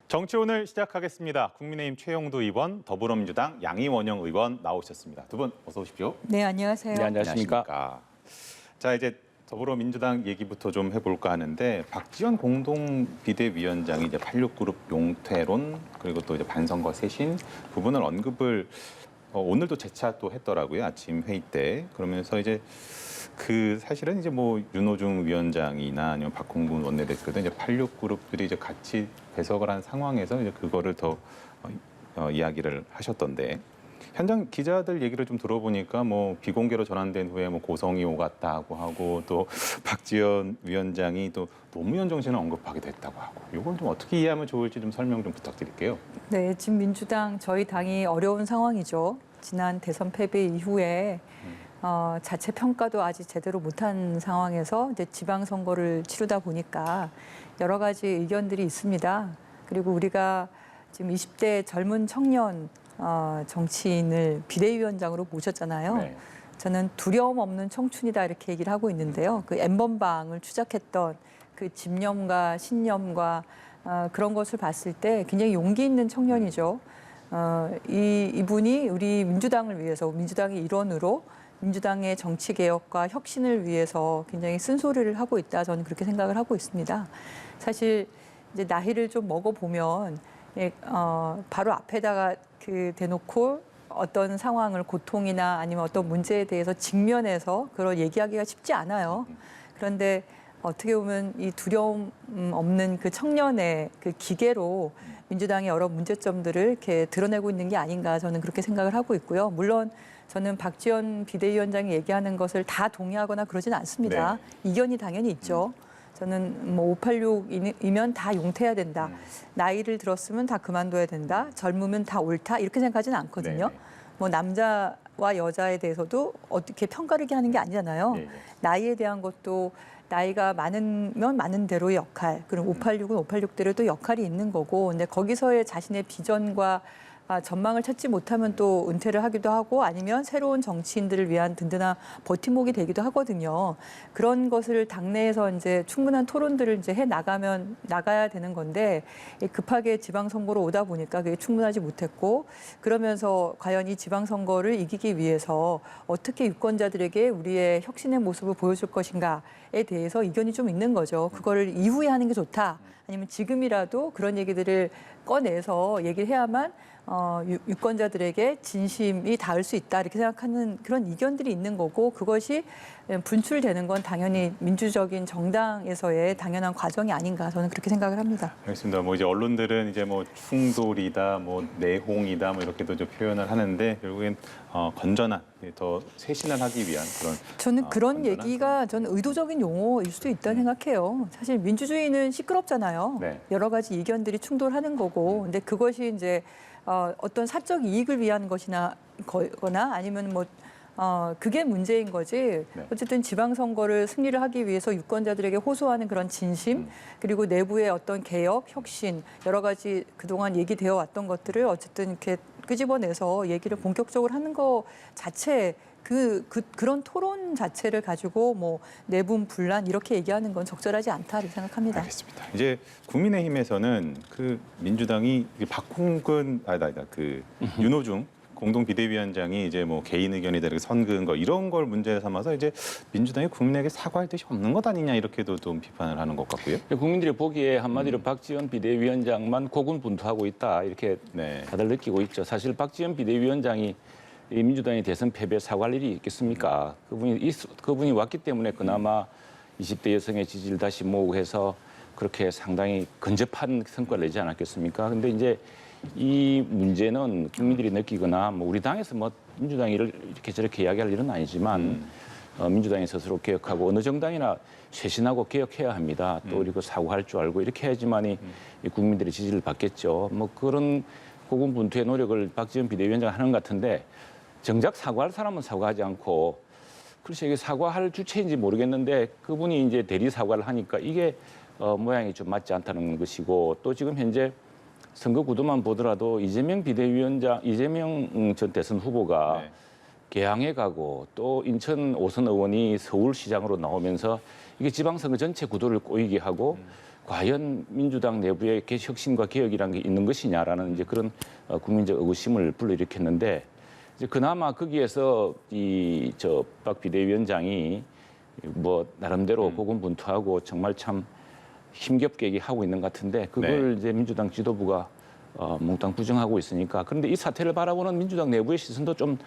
정치 오늘 시작하겠습니다. 국민의힘 최영도 의원, 더불어민주당 양이원영 의원 나오셨습니다. 두 분 어서 오십시오. 네, 안녕하세요. 네, 안녕하십니까. 자, 이제 더불어민주당 얘기부터 좀 해볼까 하는데 박지원 공동 비대위원장이 이제 86그룹 용퇴론 그리고 또 이제 반선거 쇄신 부분을 언급을 오늘도 재차 또 했더라고요. 아침 회의 때. 그러면서 이제 사실은 이제 뭐 윤호중 위원장이나 아니면 박홍근 원내대표도 이제 86그룹들이 이제 같이 배석을 한 상황에서 이제 그거를 더 이야기를 하셨던데 현장 기자들 얘기를 좀 들어보니까 뭐 비공개로 전환된 후에 뭐 고성이 오갔다고 하고 또 박지원 위원장이 또 노무현 정신을 언급하게 됐다고 하고 이걸 좀 어떻게 이해하면 좋을지 좀 설명 좀 부탁드릴게요. 네, 지금 민주당 저희 당이 어려운 상황이죠. 지난 대선 패배 이후에 자체 평가도 아직 제대로 못한 상황에서 이제 지방선거를 치르다 보니까 여러 가지 의견들이 있습니다. 그리고 우리가 지금 20대 젊은 청년 정치인을 비대위원장으로 모셨잖아요. 네. 저는 두려움 없는 청춘이다 이렇게 얘기를 하고 있는데요. 그 N번방을 추적했던 그 집념과 신념과 그런 것을 봤을 때 굉장히 용기 있는 청년이죠. 이분이 우리 민주당을 위해서 민주당의 일원으로 민주당의 정치 개혁과 혁신을 위해서 굉장히 쓴소리를 하고 있다. 저는 그렇게 생각을 하고 있습니다. 사실 이제 나이를 좀 먹어보면 바로 앞에다가 대놓고 어떤 상황을 고통이나 아니면 어떤 문제에 대해서 직면해서 그걸 얘기하기가 쉽지 않아요. 그런데 어떻게 보면 이 두려움 없는 그 청년의 그 기계로 민주당의 여러 문제점들을 이렇게 드러내고 있는 게 아닌가 저는 그렇게 생각을 하고 있고요. 물론 저는 박지원 비대위원장이 얘기하는 것을 다 동의하거나 그러지는 않습니다. 네. 이견이 당연히 있죠. 저는 뭐 586이면 다 용퇴해야 된다. 나이를 들었으면 다 그만둬야 된다. 젊으면 다 옳다. 이렇게 생각하지는 않거든요. 네. 뭐 남자와 여자에 대해서도 어떻게 평가를 하는 게 아니잖아요. 네. 나이에 대한 것도 나이가 많으면 많은 대로의 역할, 그럼 586은 586대로 또 역할이 있는 거고, 근데 거기서의 자신의 비전과 전망을 찾지 못하면 또 은퇴를 하기도 하고 아니면 새로운 정치인들을 위한 든든한 버팀목이 되기도 하거든요. 그런 것을 당내에서 이제 충분한 토론들을 이제 나가야 되는 건데 급하게 지방선거로 오다 보니까 그게 충분하지 못했고 그러면서 과연 이 지방선거를 이기기 위해서 어떻게 유권자들에게 우리의 혁신의 모습을 보여줄 것인가에 대해서 이견이 좀 있는 거죠. 그거를 이후에 하는 게 좋다. 아니면 지금이라도 그런 얘기들을 꺼내서 얘기를 해야만 유권자들에게 진심이 닿을 수 있다 이렇게 생각하는 그런 이견들이 있는 거고 그것이 분출되는 건 당연히 민주적인 정당에서의 당연한 과정이 아닌가 저는 그렇게 생각을 합니다. 알겠습니다. 뭐 이제 언론들은 이제 뭐 충돌이다, 뭐 내홍이다, 뭐 이렇게도 좀 표현을 하는데 결국엔 건전한 더 쇄신을 하기 위한 그런 저는 그런 건전한 얘기가 저는 의도적인 용어일 수도 있다는 생각해요. 사실 민주주의는 시끄럽잖아요. 네. 여러 가지 이견들이 충돌하는 거고, 근데 그것이 이제 어떤 사적 이익을 위한 것이나 거나 아니면 뭐 그게 문제인 거지. 네. 어쨌든 지방선거를 승리를 하기 위해서 유권자들에게 호소하는 그런 진심, 그리고 내부의 어떤 개혁, 혁신, 여러 가지 그동안 얘기되어 왔던 것들을 어쨌든 이렇게 끄집어내서 얘기를 본격적으로 하는 거 자체, 그런 토론 자체를 가지고 뭐 내분 분란 이렇게 얘기하는 건 적절하지 않다고 생각합니다. 알겠습니다. 이제 국민의힘에서는 그 민주당이 박홍근 윤호중 공동 비대위원장이 이제 뭐 개인 의견이 다르게 선그은 거 이런 걸 문제 삼아서 이제 민주당이 국민에게 사과할 뜻이 없는 것 아니냐 이렇게도 좀 비판을 하는 것 같고요. 국민들이 보기에 한마디로 박지원 비대위원장만 고군분투하고 있다 이렇게 네. 다들 느끼고 있죠. 사실 박지원 비대위원장이 이 민주당의 대선 패배에 사과할 일이 있겠습니까? 그분이 왔기 때문에 그나마 20대 여성의 지지를 다시 모으고 해서 그렇게 상당히 근접한 성과를 내지 않았겠습니까? 근데 이제 이 문제는 국민들이 느끼거나 뭐 우리 당에서 뭐 민주당이 이렇게 저렇게 이야기할 일은 아니지만 민주당이 스스로 개혁하고 어느 정당이나 쇄신하고 개혁해야 합니다. 또 그리고 사과할 줄 알고 이렇게 해야지만이 국민들의 지지를 받겠죠. 뭐 그런 고군분투의 노력을 박지원 비대위원장이 하는 것 같은데 정작 사과할 사람은 사과하지 않고 글쎄 이게 사과할 주체인지 모르겠는데 그분이 이제 대리 사과를 하니까 이게 모양이 좀 맞지 않다는 것이고 또 지금 현재 선거 구도만 보더라도 이재명 전 대선 후보가 네. 개항에 가고 또 인천 오선 의원이 서울시장으로 나오면서 이게 지방선거 전체 구도를 꼬이게 하고 과연 민주당 내부에 혁신과 개혁이라는 게 있는 것이냐라는 이제 그런 국민적 의구심을 불러일으켰는데 이제 그나마 거기에서 박 비대위원장이 뭐 나름대로 고군분투하고 정말 참 힘겹게 얘기하고 있는 것 같은데 그걸 이제 민주당 지도부가 몽땅 부정하고 있으니까 그런데 이 사태를 바라보는 민주당 내부의 시선도 좀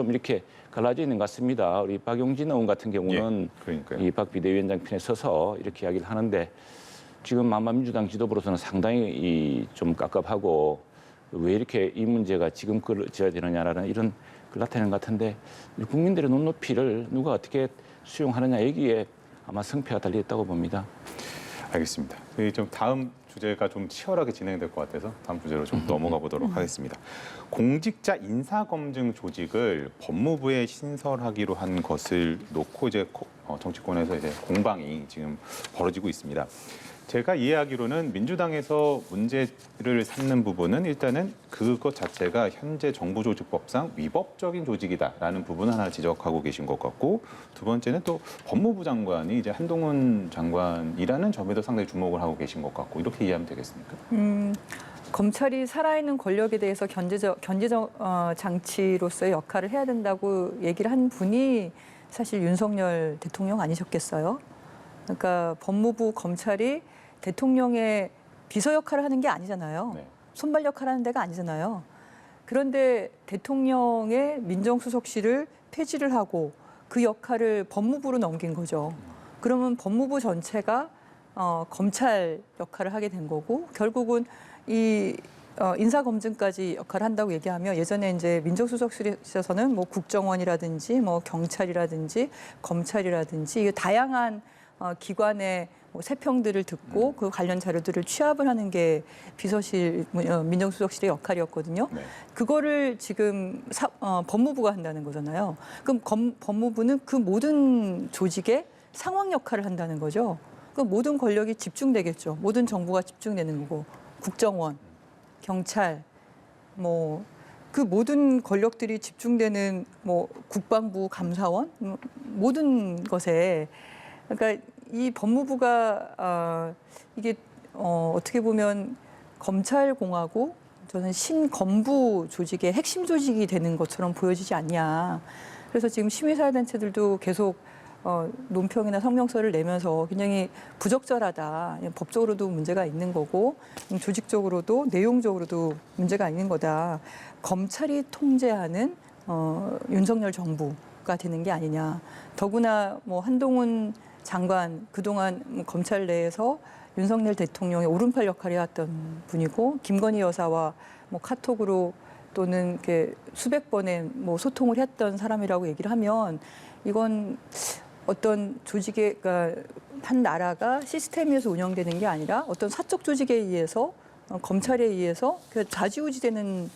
이렇게 갈라져 있는 것 같습니다. 우리 박용진 의원 같은 경우는 이 박 비대위원장 편에 서서 이렇게 이야기를 하는데 지금 아마 민주당 지도부로서는 상당히 좀 깝깝하고 왜 이렇게 이 문제가 지금 걸어져야 되느냐라는 이런 걸 나타내는 것 같은데 국민들의 눈높이를 누가 어떻게 수용하느냐 여기에 아마 성패가 달려있다고 봅니다. 알겠습니다. 좀 다음 주제가 좀 치열하게 진행될 것 같아서 다음 주제로 좀 넘어가 보도록 하겠습니다. 공직자 인사검증 조직을 법무부에 신설하기로 한 것을 놓고 이제 정치권에서 이제 공방이 지금 벌어지고 있습니다. 제가 이해하기로는 민주당에서 문제를 삼는 부분은 일단은 그것 자체가 현재 정부조직법상 위법적인 조직이다라는 부분 하나 지적하고 계신 것 같고 두 번째는 또 법무부 장관이 이제 한동훈 장관이라는 점에도 상당히 주목을 하고 계신 것 같고 이렇게 이해하면 되겠습니까? 검찰이 살아있는 권력에 대해서 견제적 장치로서의 역할을 해야 된다고 얘기를 한 분이 사실 윤석열 대통령 아니셨겠어요? 그러니까 법무부 검찰이 대통령의 비서 역할을 하는 게 아니잖아요. 네. 손발 역할을 하는 데가 아니잖아요. 그런데 대통령의 민정수석실을 폐지를 하고 그 역할을 법무부로 넘긴 거죠. 그러면 법무부 전체가 검찰 역할을 하게 된 거고 결국은 이 인사검증까지 역할을 한다고 얘기하면 예전에 이제 민정수석실에 있어서는 뭐 국정원이라든지 뭐 경찰이라든지 검찰이라든지 이 다양한 기관의 뭐 세평들을 듣고 그 관련 자료들을 취합을 하는 게 비서실 민정수석실의 역할이었거든요. 네. 그거를 지금 법무부가 한다는 거잖아요. 그럼 법무부는 그 모든 조직의 상황 역할을 한다는 거죠. 그럼 모든 권력이 집중되겠죠. 모든 정보가 집중되는 거고 국정원, 경찰, 뭐 그 모든 권력들이 집중되는 뭐 국방부, 감사원 모든 것에 그러니까 이 법무부가 이게 어떻게 보면 검찰공화국 저는 신검부 조직의 핵심 조직이 되는 것처럼 보여지지 않냐. 그래서 지금 시민사회단체들도 계속 논평이나 성명서를 내면서 굉장히 부적절하다. 법적으로도 문제가 있는 거고 조직적으로도 내용적으로도 문제가 있는 거다. 검찰이 통제하는 윤석열 정부가 되는 게 아니냐. 더구나 뭐 한동훈 장관 그동안 검찰 내에서 윤석열 대통령의 오른팔 역할을 해왔던 분이고 김건희 여사와 뭐 카톡으로 또는 이렇게 수백 번의 뭐 소통을 했던 사람이라고 얘기를 하면 이건 어떤 조직의 그러니까 한 나라가 시스템에 의해서 운영되는 게 아니라 어떤 사적 조직에 의해서 검찰에 의해서 좌지우지되는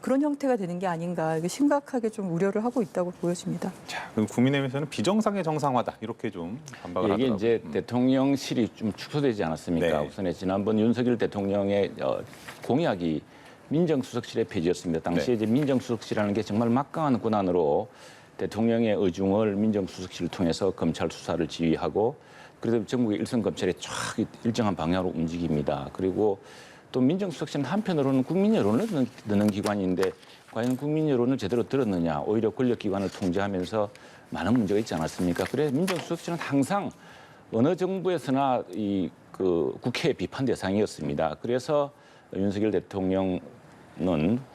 그런 형태가 되는 게 아닌가 이게 심각하게 좀 우려를 하고 있다고 보여집니다. 자, 그럼 국민의힘에서는 비정상의 정상화다 이렇게 좀 반박을 이게 하더라고요. 이제 대통령실이 좀 축소되지 않았습니까? 네. 우선에 지난번 윤석열 대통령의 공약이 민정수석실의 폐지였습니다. 당시에 이제 민정수석실이라는 게 정말 막강한 권한으로 대통령의 의중을 민정수석실을 통해서 검찰 수사를 지휘하고 그래도 전국의 일선 검찰이 쫙 일정한 방향으로 움직입니다. 그리고 또 민정수석실은 한편으로는 국민 여론을 듣는 기관인데 과연 국민 여론을 제대로 들었느냐. 오히려 권력기관을 통제하면서 많은 문제가 있지 않았습니까? 그래 민정수석실은 항상 어느 정부에서나 그 국회의 비판 대상이었습니다. 그래서 윤석열 대통령은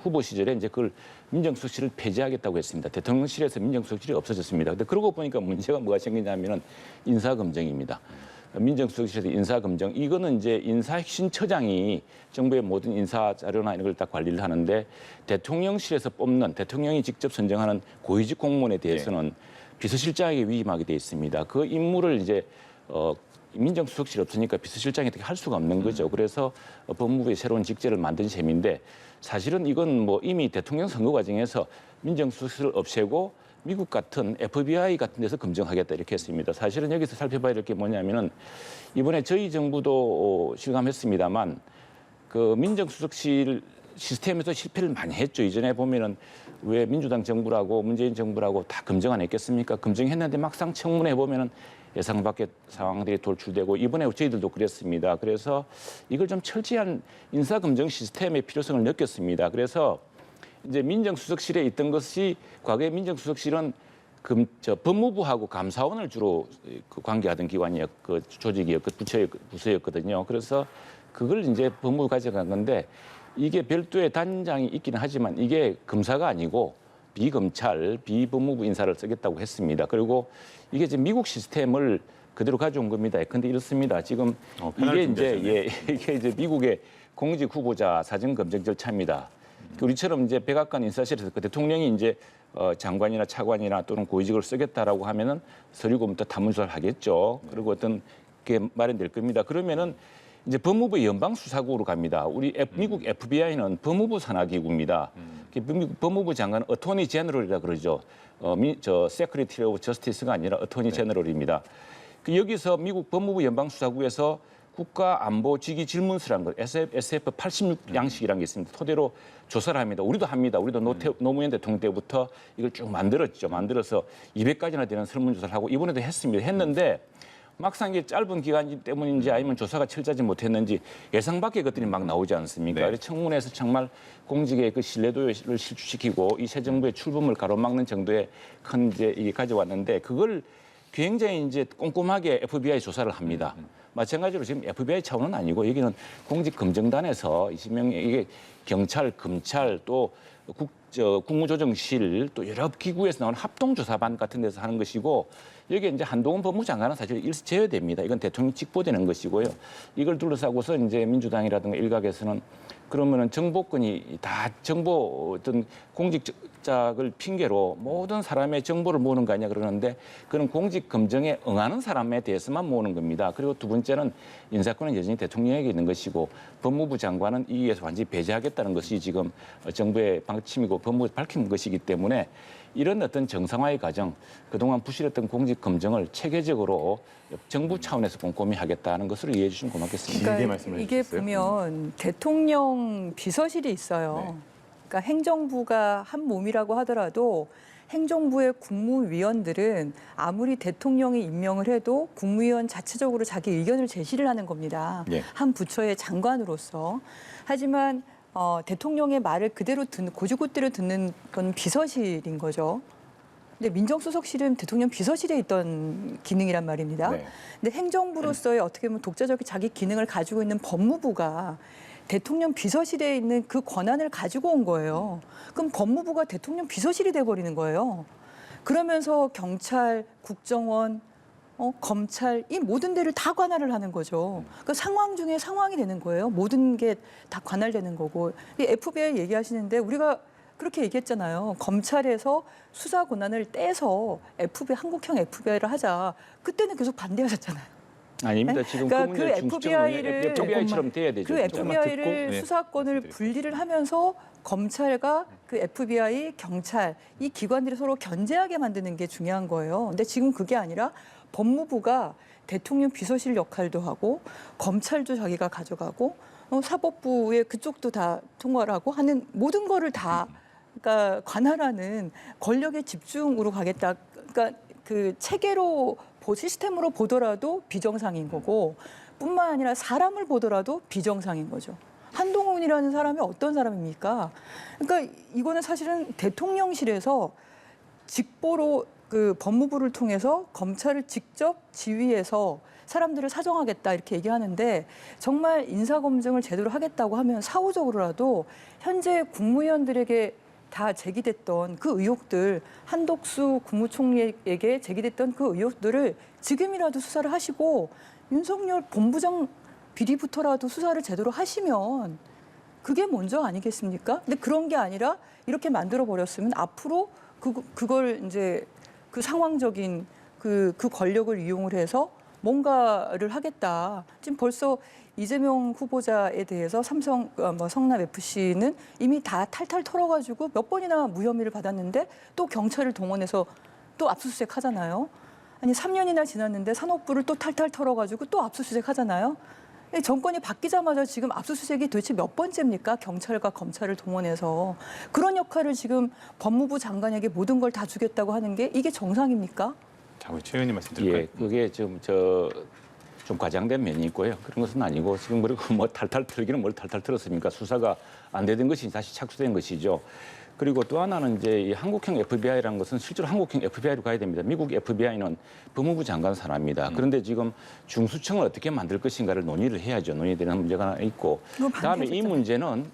후보 시절에 이제 그걸 민정수석실을 폐지하겠다고 했습니다. 대통령실에서 민정수석실이 없어졌습니다. 근데 그러고 보니까 문제가 뭐가 생기냐면은 인사검증입니다. 민정수석실에서 인사검증 이거는 이제 인사혁신처장이 정부의 모든 인사 자료나 이런 걸 다 관리를 하는데 대통령실에서 뽑는 대통령이 직접 선정하는 고위직 공무원에 대해서는 비서실장에게 위임하게 돼 있습니다. 그 임무를 이제 민정수석실이 없으니까 비서실장이 어떻게 할 수가 없는 거죠. 그래서 법무부의 새로운 직제를 만든 셈인데 사실은 이건 뭐 이미 대통령 선거 과정에서 민정수석실을 없애고 미국 같은 FBI 같은 데서 검증하겠다 이렇게 했습니다. 사실은 여기서 살펴봐야 될 게 뭐냐면은 이번에 저희 정부도 실감했습니다만 그 민정수석실 시스템에서 실패를 많이 했죠. 이전에 보면은 왜 민주당 정부라고 문재인 정부라고 다 검증 안 했겠습니까? 검증했는데 막상 청문회 보면은 예상 밖의 상황들이 돌출되고 이번에 저희들도 그랬습니다. 그래서 이걸 좀 철저한 인사검증 시스템의 필요성을 느꼈습니다. 그래서 이제 민정수석실에 있던 것이 과거에 민정수석실은 법무부하고 감사원을 주로 관계하던 부서였거든요. 그래서 그걸 이제 법무부 가져간 건데 이게 별도의 단장이 있기는 하지만 이게 검사가 아니고 비검찰, 비법무부 인사를 쓰겠다고 했습니다. 그리고 이게 지금 미국 시스템을 그대로 가져온 겁니다. 근데 이렇습니다. 지금 이게 이제 미국의 공직 후보자 사전 검증 절차입니다. 우리처럼 이제 백악관 인사실에서 그 대통령이 이제 장관이나 차관이나 또는 고위직을 쓰겠다라고 하면은 서류 검토 탐문조사를 하겠죠. 그리고 어떤 게 마련될 겁니다. 그러면은 이제 법무부 연방수사국으로 갑니다. 미국 FBI는 법무부 산하기구입니다. 미국 법무부 장관은 어토니 제너럴이라 그러죠. 세크리터리 오브 저스티스가 아니라 어토니 제너럴입니다. 여기서 미국 법무부 연방수사국에서 국가안보직위질문서라는 거, SF 86 양식이라는 게 있습니다. 토대로 조사를 합니다. 우리도 합니다. 우리도 노무현 대통령 때부터 이걸 쭉 만들었죠. 만들어서 200가지나 되는 설문조사를 하고 이번에도 했습니다. 했는데 막상 이게 짧은 기간 때문인지 아니면 조사가 철저하지 못했는지 예상 밖의 것들이 막 나오지 않습니까? 네. 그래서 청문회에서 정말 공직의 그 신뢰도를 실추시키고 이 새 정부의 출범을 가로막는 정도의 큰 이제 이게 가져왔는데 그걸 굉장히 이제 꼼꼼하게 FBI 조사를 합니다. 마찬가지로 지금 FBI 차원은 아니고 여기는 공직검증단에서 20명의 이게 경찰, 검찰 또 국무조정실 또 여러 기구에서 나오는 합동조사반 같은 데서 하는 것이고 여기에 이제 한동훈 법무장관은 사실 일시 제외됩니다. 이건 대통령 직보되는 것이고요. 이걸 둘러싸고서 이제 민주당이라든가 일각에서는 그러면은 정보권이 다 정보 어떤 공직자를 핑계로 모든 사람의 정보를 모으는 거 아니냐 그러는데 그런 공직 검증에 응하는 사람에 대해서만 모으는 겁니다. 그리고 두 번째는 인사권은 여전히 대통령에게 있는 것이고 법무부 장관은 이에서 완전히 배제하겠다는 것이 지금 정부의 방침이고 법무부가 밝힌 것이기 때문에 이런 어떤 정상화의 과정, 그동안 부실했던 공직 검증을 체계적으로 정부 차원에서 꼼꼼히 하겠다는 것으로 이해해 주시면 고맙겠습니다. 길게 말씀을 이게 해주셨어요. 보면 대통령 비서실이 있어요. 네. 그러니까 행정부가 한 몸이라고 하더라도 행정부의 국무위원들은 아무리 대통령이 임명을 해도 국무위원 자체적으로 자기 의견을 제시를 하는 겁니다. 예. 한 부처의 장관으로서. 하지만 대통령의 말을 그대로 고지고대로 듣는 건 비서실인 거죠. 근데 민정수석실은 대통령 비서실에 있던 기능이란 말입니다. 네. 근데 행정부로서의 어떻게 보면 독자적인 자기 기능을 가지고 있는 법무부가 대통령 비서실에 있는 그 권한을 가지고 온 거예요. 그럼 법무부가 대통령 비서실이 돼버리는 거예요. 그러면서 경찰, 국정원, 검찰 이 모든 데를 다 관할을 하는 거죠. 그 상황 중에 상황이 되는 거예요. 모든 게 다 관할되는 거고. 이 FBI 얘기하시는데 우리가 그렇게 얘기했잖아요. 검찰에서 수사 권한을 떼서 한국형 FBI를 하자. 그때는 계속 반대하셨잖아요. 아닙니다. 지금 그러니까 그 문제 FBI를 FBI처럼 돼야 되죠. 그 진짜. FBI를 네. 수사권을 말씀드릴게요. 분리를 하면서 검찰과 그 FBI, 경찰 이 기관들이 서로 견제하게 만드는 게 중요한 거예요. 근데 지금 그게 아니라 법무부가 대통령 비서실 역할도 하고 검찰도 자기가 가져가고 사법부의 그쪽도 다 통과를 하고 하는 모든 거를 다 그러니까 관할하는 권력의 집중으로 가겠다. 그러니까 그 체계로 시스템으로 보더라도 비정상인 거고 뿐만 아니라 사람을 보더라도 비정상인 거죠. 한동훈이라는 사람이 어떤 사람입니까? 그러니까 이거는 사실은 대통령실에서 직보로 그 법무부를 통해서 검찰을 직접 지휘해서 사람들을 사정하겠다 이렇게 얘기하는데 정말 인사검증을 제대로 하겠다고 하면 사후적으로라도 현재 국무위원들에게 다 제기됐던 그 의혹들 한덕수 국무총리에게 제기됐던 그 의혹들을 지금이라도 수사를 하시고 윤석열 본부장 비리부터라도 수사를 제대로 하시면 그게 먼저 아니겠습니까? 근데 그런 게 아니라 이렇게 만들어 버렸으면 앞으로 그걸 이제 그 상황적인 그 권력을 이용을 해서 뭔가를 하겠다. 지금 벌써 이재명 후보자에 대해서 성남 FC는 이미 다 탈탈 털어가지고 몇 번이나 무혐의를 받았는데 또 경찰을 동원해서 또 압수수색 하잖아요. 아니 3년이나 지났는데 산업부를 또 탈탈 털어가지고 또 압수수색 하잖아요. 정권이 바뀌자마자 지금 압수수색이 도대체 몇 번째입니까? 경찰과 검찰을 동원해서. 그런 역할을 지금 법무부 장관에게 모든 걸 다 주겠다고 하는 게 이게 정상입니까? 우리 최 의원님 말씀 드릴까요? 예, 그게 좀 과장된 면이 있고요. 그런 것은 아니고 지금 그리고 뭐 탈탈 털기는 뭘 탈탈 털었습니까? 수사가 안 되던 것이 다시 착수된 것이죠. 그리고 또 하나는 이제 이 한국형 FBI라는 것은 실제로 한국형 FBI로 가야 됩니다. 미국 FBI는 법무부 장관 산하입니다. 그런데 지금 중수청을 어떻게 만들 것인가를 논의를 해야죠. 논의되는 문제가 하나 있고, 그다음에 이 문제는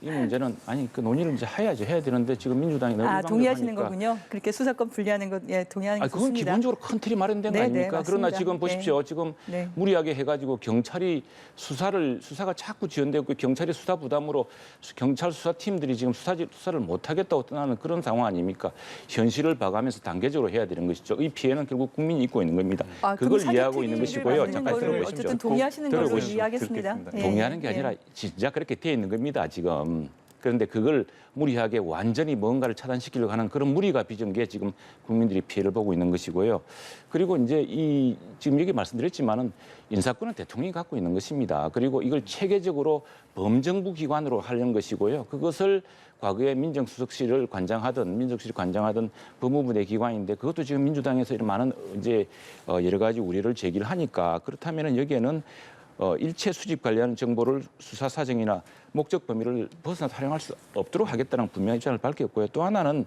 아니 그 논의를 이제 해야 되는데 지금 민주당이 너무 일방적으로 동의하시는 하니까 거군요. 그렇게 수사권 분리하는 것, 예, 동의하는 게 그건 좋습니다. 기본적으로 큰 틀이 마련된 거 네, 아닙니까? 네, 그러나 맞습니다. 지금 보십시오. 지금 네. 무리하게 해가지고 경찰이 수사가 자꾸 지연되고 경찰이 수사 부담으로 경찰 수사팀들이 지금 수사를 못하겠다고 떠나는 그런 상황 아닙니까? 현실을 봐가면서 단계적으로 해야 되는 것이죠. 이 피해는 결국 국민이 입고 있는 겁니다. 그걸 그럼 이해하고 있는 것이고요. 사기특위를 잠깐 만드는 거를 들어보십시오. 어쨌든 동의하시는 걸로 들어보십시오. 이해하겠습니다. 듣겠습니다. 예, 동의하는 게 예. 아니라 진짜 그렇게 돼 있는 겁니다. 지금. 그런데 그걸 무리하게 완전히 뭔가를 차단시키려고 하는 그런 무리가 빚은 게 지금 국민들이 피해를 보고 있는 것이고요. 그리고 이제 지금 여기 말씀드렸지만은 인사권은 대통령이 갖고 있는 것입니다. 그리고 이걸 체계적으로 범정부 기관으로 하려는 것이고요. 그것을 과거에 민정수석실을 관장하던 법무부 내 기관인데 그것도 지금 민주당에서 이런 많은 이제 여러 가지 우려를 제기를 하니까 그렇다면은 여기에는 일체 수집 관련 정보를 수사 사정이나 목적 범위를 벗어나 활용할 수 없도록 하겠다는 분명한 입장을 밝혔고요. 또 하나는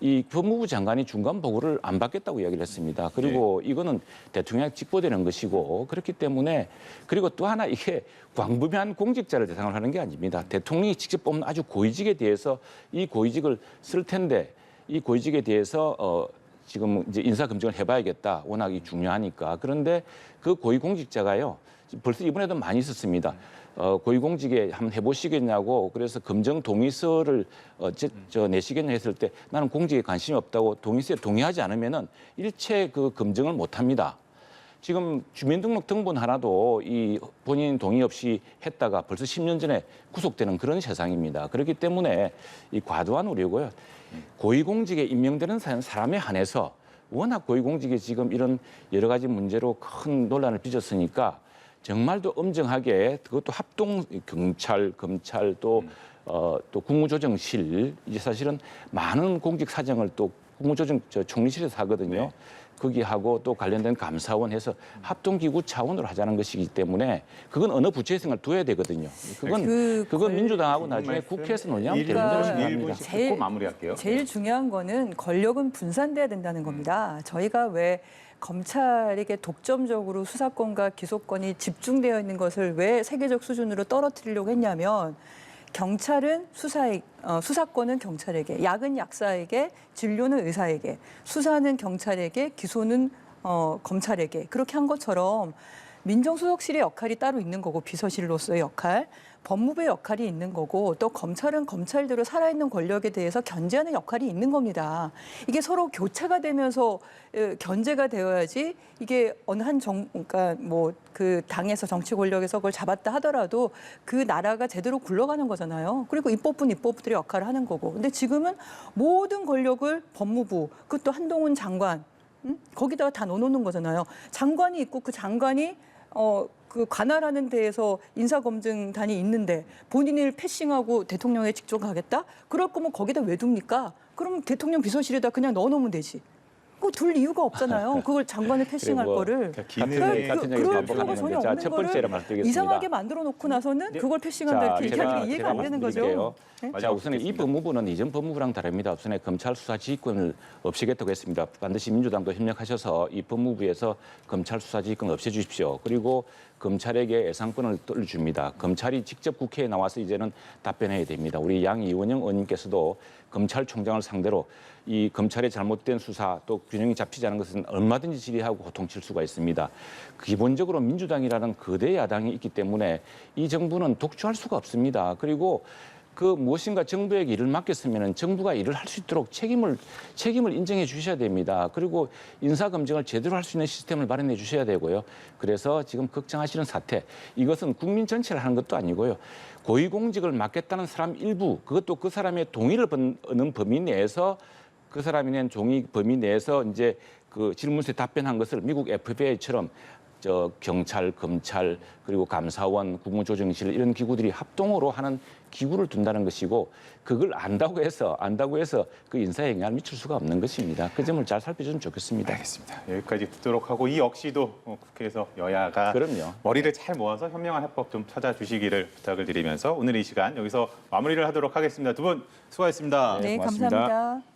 이 법무부 장관이 중간 보고를 안 받겠다고 이야기를 했습니다. 그리고 이거는 대통령에 직보되는 것이고 그렇기 때문에 그리고 또 하나 이게 광범위한 공직자를 대상으로 하는 게 아닙니다. 대통령이 직접 뽑는 아주 고위직에 대해서 이 고위직을 쓸 텐데 이 고위직에 대해서 지금 이제 인사 검증을 해봐야겠다. 워낙 이 중요하니까. 그런데 그 고위공직자가요. 벌써 이번에도 많이 있었습니다. 고위공직에 한번 해보시겠냐고 그래서 검증 동의서를 내시겠냐 했을 때 나는 공직에 관심이 없다고 동의서에 동의하지 않으면은 일체 그 검증을 못 합니다. 지금 주민등록 등본 하나도 이 본인 동의 없이 했다가 벌써 10년 전에 구속되는 그런 세상입니다. 그렇기 때문에 이 과도한 우려고요. 고위공직에 임명되는 사람에 한해서 워낙 고위공직에 지금 이런 여러 가지 문제로 큰 논란을 빚었으니까 정말도 엄정하게 그것도 합동 경찰, 검찰 또 국무조정실 이제 사실은 많은 공직 사정을 또 국무조정 총리실에서 하거든요. 네. 거기하고 또 관련된 감사원 해서 합동기구 차원으로 하자는 것이기 때문에 그건 어느 부처의 생각을 둬야 되거든요. 그건 민주당하고 나중에 국회에서 논의하면 되는 그러니까 거라고 생각합니다. 1분씩 듣고 마무리할게요. 제일 중요한 거는 권력은 분산돼야 된다는 겁니다. 저희가 왜 검찰에게 독점적으로 수사권과 기소권이 집중되어 있는 것을 왜 세계적 수준으로 떨어뜨리려고 했냐면 경찰은 수사권은 경찰에게, 약은 약사에게, 진료는 의사에게, 수사는 경찰에게, 기소는 검찰에게 그렇게 한 것처럼 민정수석실의 역할이 따로 있는 거고 비서실로서의 역할, 법무부의 역할이 있는 거고 또 검찰은 검찰대로 살아있는 권력에 대해서 견제하는 역할이 있는 겁니다. 이게 서로 교차가 되면서 견제가 되어야지 이게 어느 한 그러니까 뭐 그 당에서 정치 권력에서 그걸 잡았다 하더라도 그 나라가 제대로 굴러가는 거잖아요. 그리고 입법부는 입법부들의 역할을 하는 거고. 근데 지금은 모든 권력을 법무부, 그것도 한동훈 장관 거기다가 다 넣어놓는 거잖아요. 장관이 있고 그 장관이 그 관할하는 데에서 인사검증단이 있는데 본인을 패싱하고 대통령에 직접 가겠다? 그럴 거면 거기다 왜 둡니까? 그럼 대통령 비서실에다 그냥 넣어놓으면 되지. 그거 둘 이유가 없잖아요. 그걸 장관을 패싱할 거를. 같은 얘기 그럴 필요가 전혀 자, 없는 첫 번째로 거를 말씀드리겠습니다. 이상하게 만들어 놓고 나서는 그걸 패싱한다 이렇게 얘기하는 게 이해가 안 되는 거죠. 네? 자, 우선 이 법무부는 이전 법무부랑 다릅니다. 우선에 검찰 수사 지휘권을 없애겠다고 했습니다. 반드시 민주당도 협력하셔서 이 법무부에서 검찰 수사 지휘권을 없애주십시오. 그리고 검찰에게 예산권을 줍니다. 검찰이 직접 국회에 나와서 이제는 답변해야 됩니다. 우리 양이원영 의원님께서도 검찰총장을 상대로 이 검찰의 잘못된 수사 또 균형이 잡히지 않은 것은 얼마든지 질의하고 호통칠 수가 있습니다. 기본적으로 민주당이라는 거대 야당이 있기 때문에 이 정부는 독주할 수가 없습니다. 그리고 그 무엇인가 정부에게 일을 맡겼으면 정부가 일을 할 수 있도록 책임을 인정해 주셔야 됩니다. 그리고 인사검증을 제대로 할 수 있는 시스템을 마련해 주셔야 되고요. 그래서 지금 걱정하시는 사태, 이것은 국민 전체를 하는 것도 아니고요. 고위공직을 맡겠다는 사람 일부, 그것도 그 사람의 동의를 얻는 범위 내에서 그 사람이 낸 종이 범위 내에서 이제 그 질문서에 답변한 것을 미국 FBI처럼 저 경찰, 검찰 그리고 감사원, 국무조정실 이런 기구들이 합동으로 하는 기구를 둔다는 것이고 그걸 안다고 해서 그 인사에 영향을 미칠 수가 없는 것입니다. 그 점을 잘 살펴주면 좋겠습니다. 알겠습니다. 여기까지 듣도록 하고 이 역시도 국회에서 여야가 그럼요. 머리를 잘 모아서 현명한 해법 좀 찾아주시기를 부탁을 드리면서 오늘 이 시간 여기서 마무리를 하도록 하겠습니다. 두 분 수고하셨습니다. 네, 고맙습니다. 감사합니다.